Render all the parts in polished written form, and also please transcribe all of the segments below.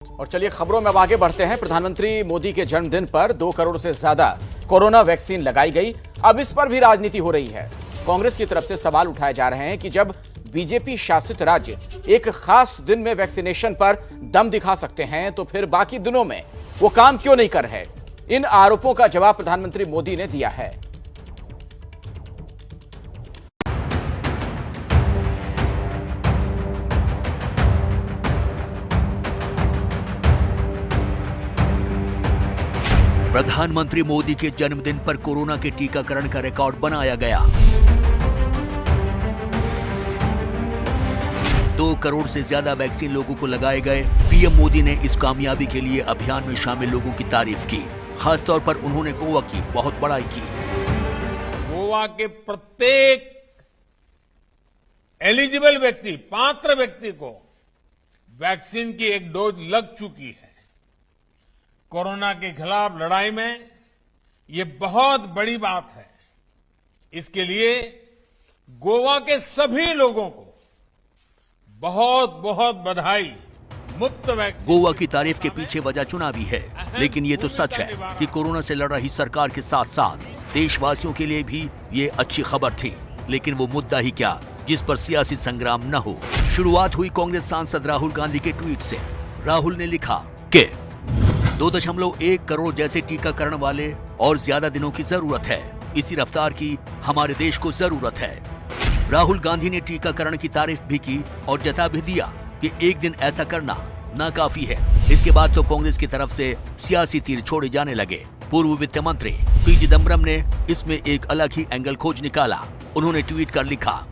और चलिए खबरों में अब आगे बढ़ते हैं। प्रधानमंत्री मोदी के जन्मदिन पर 2 करोड़ से ज्यादा कोरोना वैक्सीन लगाई गई। अब इस पर भी राजनीति हो रही है। कांग्रेस की तरफ से सवाल उठाए जा रहे हैं कि जब बीजेपी शासित राज्य एक खास दिन में वैक्सीनेशन पर दम दिखा सकते हैं तो फिर बाकी दिनों में वो काम क्यों नहीं कर रहे। इन आरोपों का जवाब प्रधानमंत्री मोदी ने दिया है। प्रधानमंत्री मोदी के जन्मदिन पर कोरोना के टीकाकरण का रिकॉर्ड बनाया गया। 2 करोड़ से ज्यादा वैक्सीन लोगों को लगाए गए। पीएम मोदी ने इस कामयाबी के लिए अभियान में शामिल लोगों की तारीफ की। खासतौर पर उन्होंने गोवा की बहुत बड़ाई की। गोवा के प्रत्येक एलिजिबल व्यक्ति, पात्र व्यक्ति को वैक्सीन की एक डोज लग चुकी है। कोरोना के खिलाफ लड़ाई में ये बहुत बड़ी बात है। इसके लिए गोवा के सभी लोगों को बहुत बहुत बधाई। मुफ्त वैक्सीन। गोवा की तारीफ के पीछे वजह चुनावी है, लेकिन ये तो सच है कि कोरोना से लड़ रही सरकार के साथ साथ देशवासियों के लिए भी ये अच्छी खबर थी। लेकिन वो मुद्दा ही क्या जिस पर सियासी संग्राम न हो। शुरुआत हुई कांग्रेस सांसद राहुल गांधी के ट्वीट से। राहुल ने लिखा कि 2.1 करोड़ जैसे टीकाकरण वाले और ज्यादा दिनों की जरूरत है। इसी रफ्तार की हमारे देश को जरूरत है। राहुल गांधी ने टीकाकरण की तारीफ भी की और जता भी दिया कि एक दिन ऐसा करना नाकाफी है। इसके बाद तो कांग्रेस की तरफ से सियासी तीर छोड़े जाने लगे। पूर्व वित्त मंत्री पी चिदम्बरम ने इसमें एक अलग ही एंगल खोज निकाला। उन्होंने ट्वीट कर लिखा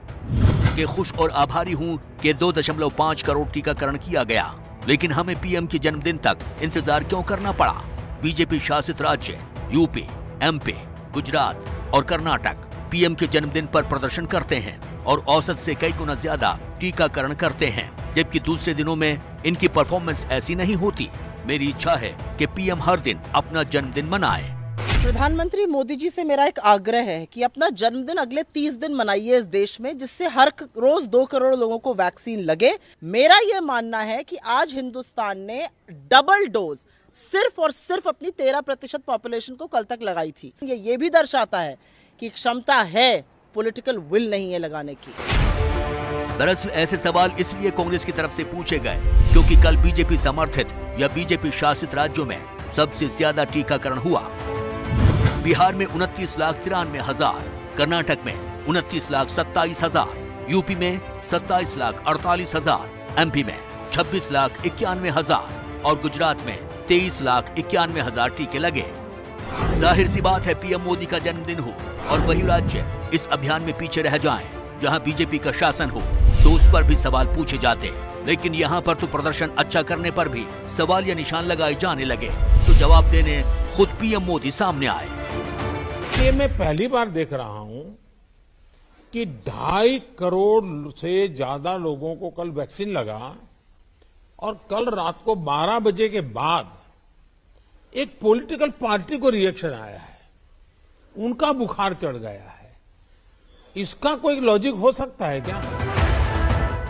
कि खुश और आभारी हूँ कि 2.5 करोड़ टीकाकरण किया गया, लेकिन हमें पीएम के जन्मदिन तक इंतजार क्यों करना पड़ा। बीजेपी शासित राज्य यूपी, एमपी, गुजरात और कर्नाटक पीएम के जन्मदिन पर प्रदर्शन करते हैं और औसत से कई गुना ज्यादा टीकाकरण करते हैं, जबकि दूसरे दिनों में इनकी परफॉर्मेंस ऐसी नहीं होती। मेरी इच्छा है कि पीएम हर दिन अपना जन्मदिन मनाए। प्रधानमंत्री मोदी जी से मेरा एक आग्रह है कि अपना जन्मदिन अगले 30 दिन मनाइए इस देश में, जिससे हर रोज 2 करोड़ लोगों को वैक्सीन लगे। मेरा यह मानना है कि आज हिंदुस्तान ने डबल डोज सिर्फ और सिर्फ अपनी 13% पॉपुलेशन को कल तक लगाई थी। ये भी दर्शाता है कि क्षमता है, पॉलिटिकल विल नहीं है लगाने की। दरअसल ऐसे सवाल इसलिए कांग्रेस की तरफ से पूछे गए क्योंकि कल बीजेपी समर्थित या बीजेपी शासित राज्यों में सबसे ज्यादा टीकाकरण हुआ। बिहार में 29,93,000, कर्नाटक में 29,27,000, यूपी में 27,48,000, एमपी में 26,91,000 और गुजरात में 23,91,000 टीके लगे। जाहिर सी बात है पीएम मोदी का जन्मदिन हो और वही राज्य इस अभियान में पीछे रह जाएं, जहां बीजेपी का शासन हो, तो उस पर भी सवाल पूछे जाते। लेकिन यहाँ पर तो प्रदर्शन अच्छा करने पर भी सवाल या निशान लगाए जाने लगे, तो जवाब देने खुद पीएम मोदी सामने आए। ये मैं पहली बार देख रहा हूं कि 2.5 करोड़ से ज्यादा लोगों को कल वैक्सीन लगा और कल रात को 12 बजे के बाद एक पॉलिटिकल पार्टी को रिएक्शन आया है, उनका बुखार चढ़ गया है। इसका कोई लॉजिक हो सकता है क्या?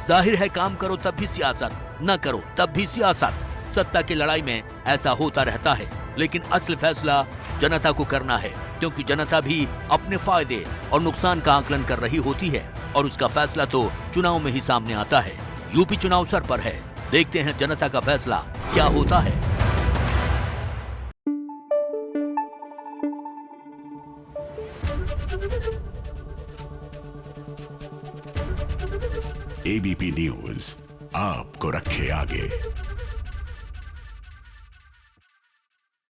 जाहिर है काम करो तब भी सियासत, न करो तब भी सियासत। सत्ता की लड़ाई में ऐसा होता रहता है, लेकिन असल फैसला जनता को करना है, क्योंकि जनता भी अपने फायदे और नुकसान का आकलन कर रही होती है और उसका फैसला तो चुनाव में ही सामने आता है। यूपी चुनाव सर पर है, देखते हैं जनता का फैसला क्या होता है। एबीपी न्यूज आपको रखे आगे।